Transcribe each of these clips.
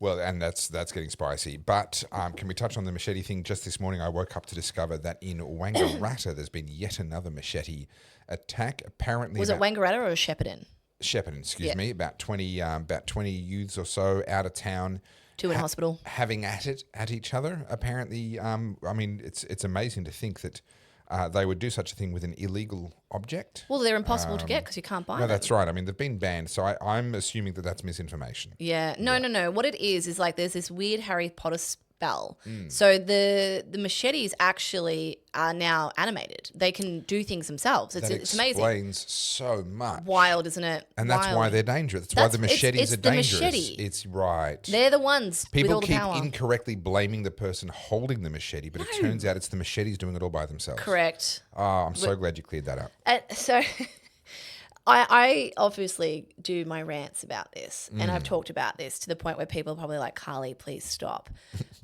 Well, and that's getting spicy. But can we touch on the machete thing? Just this morning, I woke up to discover that in Wangaratta, there's been yet another machete attack. Apparently, Was it Wangaratta or Shepparton? Shepparton, excuse me. About 20 youths or so out of town. 2 in hospital. Having at each other. Apparently, I mean, it's amazing to think that they would do such a thing with an illegal object. Well, they're impossible to get because you can't buy them. No, that's right. I mean, they've been banned, so I'm assuming that that's misinformation. Yeah. No. What it is like there's this weird Harry Potter spell. So the machetes actually are now animated. They can do things themselves. It's amazing. Explains so much. Wild, isn't it? And that's why they're dangerous. That's why the machetes are dangerous. Machete. It's right. They're the ones People with all the power. keep incorrectly blaming the person holding the machete, but it turns out it's the machetes doing it all by themselves. Correct. Oh, I'm so glad you cleared that up. So I obviously do my rants about this, and I've talked about this to the point where people are probably like, Carly, please stop.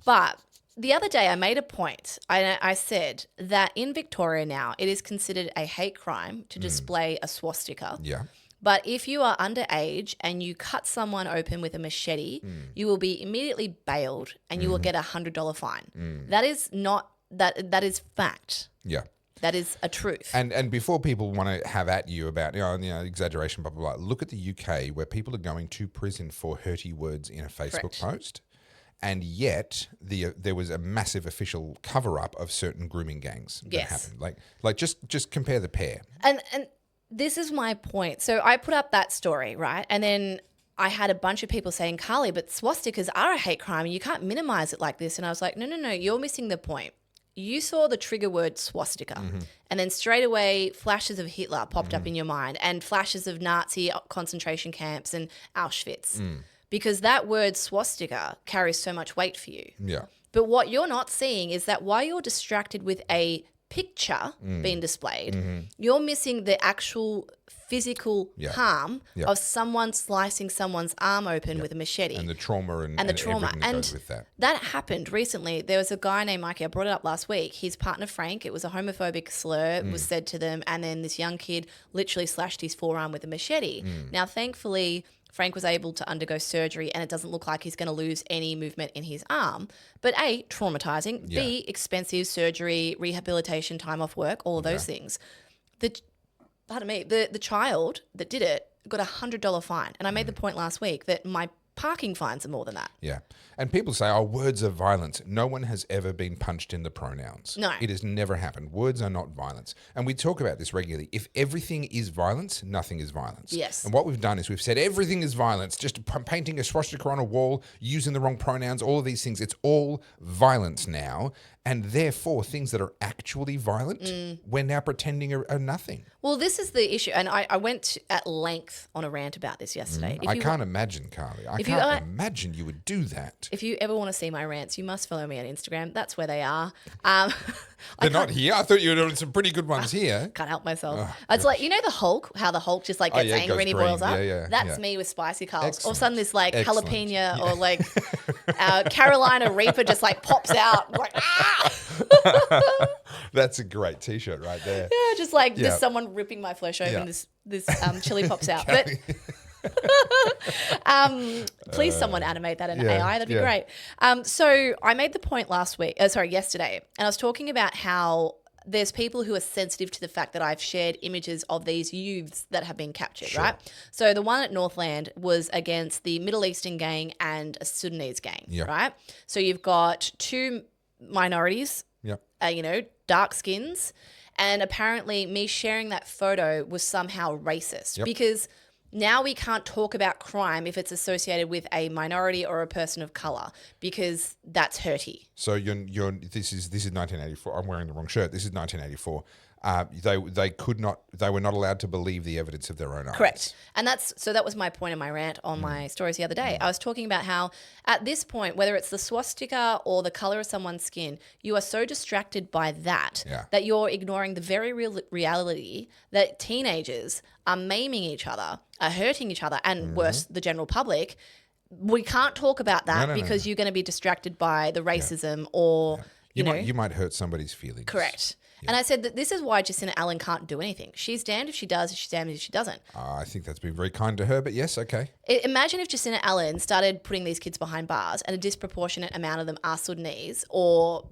But the other day I made a point. I said that in Victoria now it is considered a hate crime to display a swastika. Yeah. But if you are underage and you cut someone open with a machete, you will be immediately bailed and you will get $100 fine. That is not that is fact. Yeah. That is a truth. And before people want to have at you about exaggeration, blah, blah, blah, look at the UK where people are going to prison for hurty words in a Facebook post. And yet there was a massive official cover-up of certain grooming gangs that happened. Like just compare the pair. And this is my point. So I put up that story, right? And then I had a bunch of people saying, Carly, but swastikas are a hate crime and you can't minimize it like this. And I was like, no, you're missing the point. You saw the trigger word swastika and then straight away flashes of Hitler popped up in your mind and flashes of Nazi concentration camps and Auschwitz because that word swastika carries so much weight for you. Yeah. But what you're not seeing is that while you're distracted with a picture being displayed, you're missing the actual physical harm of someone slicing someone's arm open with a machete. And the trauma and the trauma. Everything that goes with that. That happened recently. There was a guy named Mikey, I brought it up last week, his partner Frank, it was a homophobic slur, was said to them, and then this young kid literally slashed his forearm with a machete. Now, thankfully, Frank was able to undergo surgery and it doesn't look like he's going to lose any movement in his arm. But A, traumatizing. B, expensive surgery, rehabilitation, time off work, all of those things. The child that did it got $100 fine. And I made the point last week that my parking fines are more than that. Yeah. And people say, words are violence. No one has ever been punched in the pronouns. No. It has never happened. Words are not violence. And we talk about this regularly. If everything is violence, nothing is violence. Yes. And what we've done is we've said everything is violence. Just painting a swastika on a wall, using the wrong pronouns, all of these things. It's all violence now. And therefore, things that are actually violent, we're now pretending are nothing. Well, this is the issue. And I went at length on a rant about this yesterday. I can't imagine, Carly. I can't imagine you would do that. If you ever want to see my rants, you must follow me on Instagram. That's where they are. They're not here. I thought you were doing some pretty good ones here. Can't help myself. It's like, you know the Hulk, how the Hulk just like gets angry and he boils up? That's me with spicy Carls. All of a sudden this like jalapeno or like Carolina Reaper just like pops out. Like, That's a great T-shirt right there. Yeah, just like there's someone ripping my flesh open. This chili pops out. But please someone animate that in AI. That'd be great. So I made the point yesterday, and I was talking about how there's people who are sensitive to the fact that I've shared images of these youths that have been captured, right? So the one at Northland was against the Middle Eastern gang and a Sudanese gang, right? So you've got two minorities, dark skins, and apparently me sharing that photo was somehow racist because now we can't talk about crime if it's associated with a minority or a person of color because that's hurty. So this is 1984. I'm wearing the wrong shirt. This is 1984. They were not allowed to believe the evidence of their own eyes. Correct. And that was my point in my rant on my stories the other day. I was talking about how at this point, whether it's the swastika or the color of someone's skin, you are so distracted by that that you're ignoring the very real reality that teenagers are maiming each other, are hurting each other, and worse, the general public. We can't talk about that because you're going to be distracted by the racism or, you might hurt somebody's feelings. Correct. And I said that this is why Jacinta Allan can't do anything. She's damned if she does, she's damned if she doesn't. I think that's been very kind to her, but yes, okay. Imagine if Jacinta Allan started putting these kids behind bars and a disproportionate amount of them are Sudanese or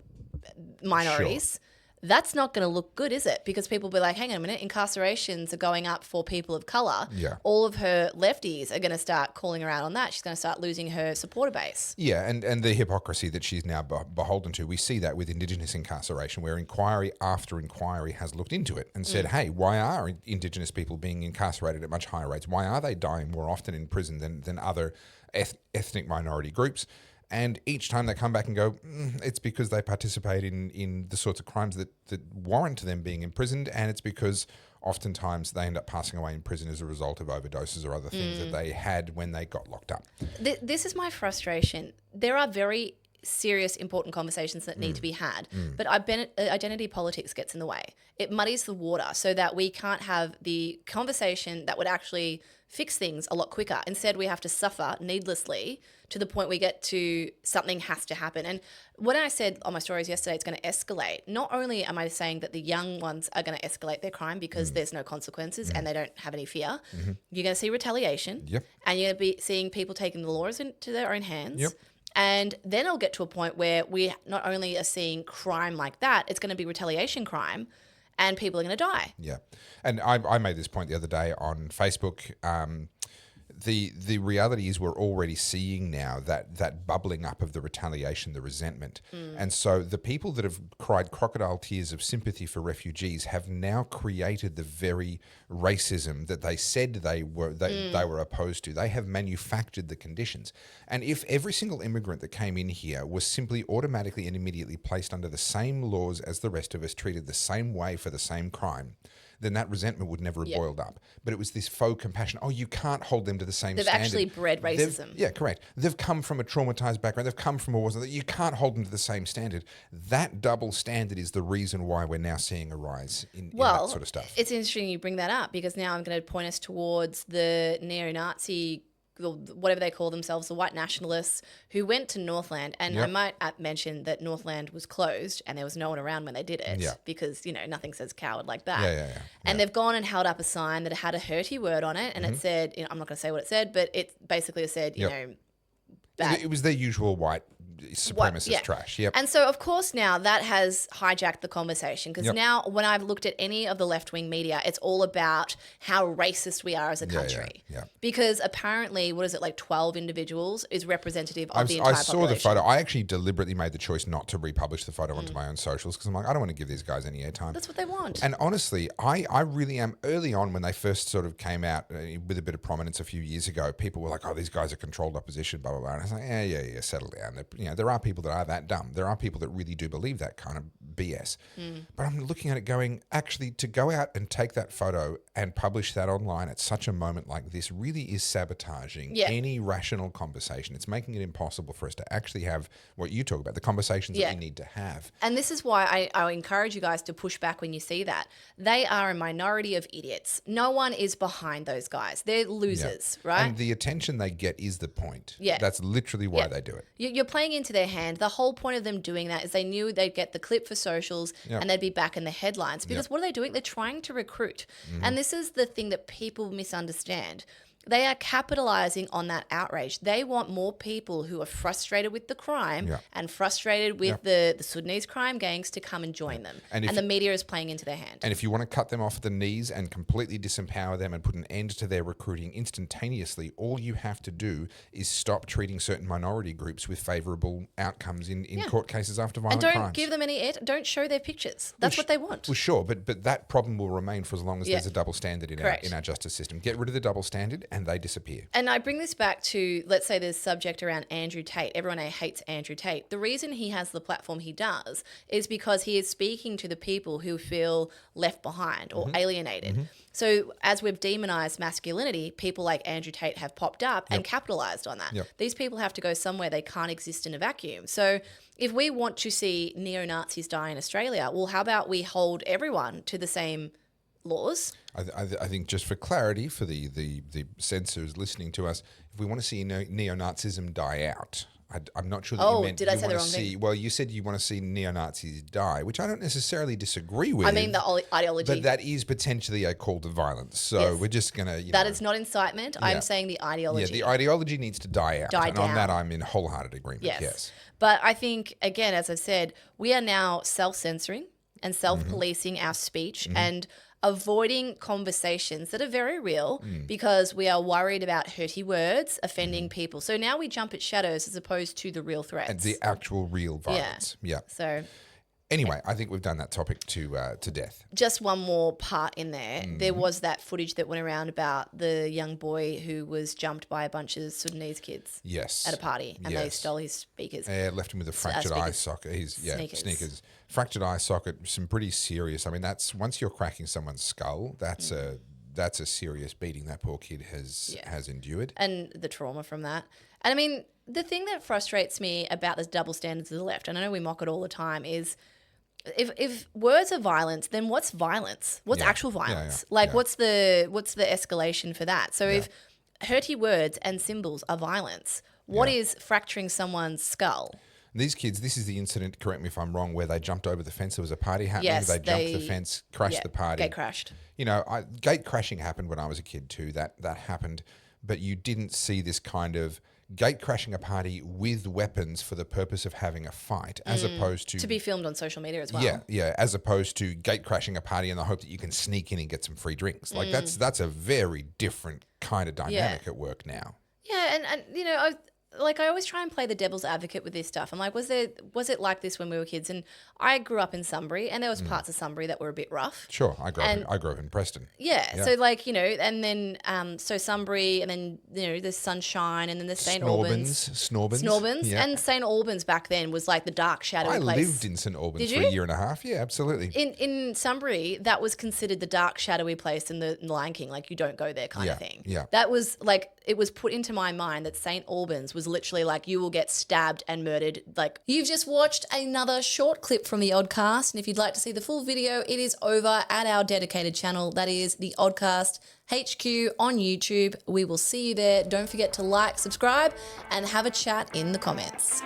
minorities. Sure. That's not going to look good, is it? Because people will be like, hang on a minute, incarcerations are going up for people of colour. Yeah. All of her lefties are going to start calling around on that. She's going to start losing her supporter base. Yeah, and the hypocrisy that she's now beholden to. We see that with Indigenous incarceration, where inquiry after inquiry has looked into it and said, hey, why are Indigenous people being incarcerated at much higher rates? Why are they dying more often in prison than other ethnic minority groups? And each time they come back and go, it's because they participate in the sorts of crimes that warrant them being imprisoned, and it's because oftentimes they end up passing away in prison as a result of overdoses or other things that they had when they got locked up. This is my frustration. There are very serious, important conversations that need to be had, but identity politics gets in the way. It muddies the water so that we can't have the conversation that would actually fix things a lot quicker. Instead, we have to suffer needlessly to the point we get to something has to happen. And when I said on my stories yesterday, it's going to escalate, not only am I saying that the young ones are going to escalate their crime because there's no consequences and they don't have any fear, you're going to see retaliation, and you're going to be seeing people taking the laws into their own hands. And then it'll get to a point where we not only are seeing crime like that, it's going to be retaliation crime, and people are going to die. Yeah. And I made this point the other day on Facebook. The reality is we're already seeing now that bubbling up of the retaliation, the resentment. And so the people that have cried crocodile tears of sympathy for refugees have now created the very racism that they said they were opposed to. They have manufactured the conditions. And if every single immigrant that came in here was simply automatically and immediately placed under the same laws as the rest of us, treated the same way for the same crime, then that resentment would never have boiled up. But it was this faux compassion. Oh, you can't hold them to the same standard. They've actually bred racism. Yeah, correct. They've come from a traumatized background. They've come from a war. You can't hold them to the same standard. That double standard is the reason why we're now seeing a rise in that sort of stuff. It's interesting you bring that up, because now I'm going to point us towards the neo-Nazi, whatever they call themselves, the white nationalists who went to Northland. And I might mention that Northland was closed and there was no one around when they did it because, nothing says coward like that. And they've gone and held up a sign that had a hurty word on it, and it said, I'm not going to say what it said, but it basically said, bad. It was their usual white supremacist trash. And so, of course, now that has hijacked the conversation, because now when I've looked at any of the left-wing media, it's all about how racist we are as a country. Because apparently, 12 individuals is representative of the entire population. I saw the photo. I actually deliberately made the choice not to republish the photo onto my own socials, because I'm like, I don't want to give these guys any airtime. That's what they want. And honestly, I really am. Early on, when they first sort of came out with a bit of prominence a few years ago, people were like, oh, these guys are controlled opposition, blah, blah, blah. And I was like, yeah, settle down. There are people that are that dumb. There are people that really do believe that kind of BS. But I'm looking at it going, actually, to go out and take that photo and publish that online at such a moment like this really is sabotaging any rational conversation. It's making it impossible for us to actually have what you talk about, the conversations that we need to have. And this is why I encourage you guys to push back when you see that. They are a minority of idiots. No one is behind those guys. They're losers, right? And the attention they get is the point. That's literally why they do it. You're playing into their hand. The whole point of them doing that is they knew they'd get the clip for socials and they'd be back in the headlines, because what are they doing? They're trying to recruit. And this is the thing that people misunderstand. They are capitalizing on that outrage. They want more people who are frustrated with the crime and frustrated with the Sudanese crime gangs to come and join them. And the media is playing into their hand. And if you want to cut them off the knees and completely disempower them and put an end to their recruiting instantaneously, all you have to do is stop treating certain minority groups with favourable outcomes in court cases after violent crimes. And don't give them any don't show their pictures. That's what they want. Well, sure, but that problem will remain for as long as there's a double standard in our justice system. Get rid of the double standard and they disappear. And I bring this back to, let's say, there's subject around Andrew Tate. Everyone hates Andrew Tate. The reason he has the platform he does is because he is speaking to the people who feel left behind or alienated. So as we've demonized masculinity, people like Andrew Tate have popped up and capitalized on that. These people have to go somewhere. They can't exist in a vacuum. So if we want to see neo-Nazis die in Australia, well, how about we hold everyone to the same laws? I think, just for clarity for the censors listening to us, if we want to see neo-Nazism die out, I'm not sure that you meant did I you say the want to wrong see. thing? Well, you said you want to see neo-Nazis die, which I don't necessarily disagree with. I mean the ideology. But that is potentially a call to violence. So we're just going to... That is not incitement. I'm saying the ideology. Yeah, the ideology needs to die out. Die and down. on that, I'm in wholehearted agreement. Yes. But I think, again, as I've said, we are now self-censoring and self-policing our speech and avoiding conversations that are very real because we are worried about hurty words offending people. So now we jump at shadows as opposed to the real threats. And the actual real violence. Yeah. So... Anyway, I think we've done that topic to death. Just one more part in there. There was that footage that went around about the young boy who was jumped by a bunch of Sudanese kids. Yes. At a party, and they stole his speakers. Yeah, left him with a fractured eye socket. Sneakers. Fractured eye socket. Some pretty serious. I mean, that's once you're cracking someone's skull, that's a serious beating that poor kid has endured. And the trauma from that. And I mean, the thing that frustrates me about the double standards of the left, and I know we mock it all the time, is if words are violence, then what's violence? What's actual violence? What's the escalation for that? So if hurty words and symbols are violence, what is fracturing someone's skull? These kids, this is the incident, correct me if I'm wrong, where they jumped over the fence. There was a party happening. Yes, they jumped the fence, crashed the party. Gate crashed. You know, gate crashing happened when I was a kid too. That happened. But you didn't see this kind of gate crashing a party with weapons for the purpose of having a fight, as opposed to be filmed on social media as well. Yeah, as opposed to gate crashing a party in the hope that you can sneak in and get some free drinks. Like that's a very different kind of dynamic at work now. Yeah, and you know, I always try and play the devil's advocate with this stuff. I'm like, was it like this when we were kids? And I grew up in Sunbury, and there was parts of Sunbury that were a bit rough. Sure, I grew up in Preston. Yeah, so like, you know, and then so Sunbury, and then, you know, there's Sunshine, and then there's St Albans. Snorbans. Yeah. And St Albans back then was like the dark shadowy place. I lived in St Albans for a year and a half. Yeah, absolutely. In Sunbury, that was considered the dark shadowy place in the Lion King, like you don't go there kind of thing. Yeah. That was like, it was put into my mind that St Albans was literally like you will get stabbed and murdered. Like, you've just watched another short clip from the Oddcast, and if you'd like to see the full video, it is over at our dedicated channel. That is the Oddcast HQ on YouTube. We will see you there. Don't forget to like, subscribe, and have a chat in the comments.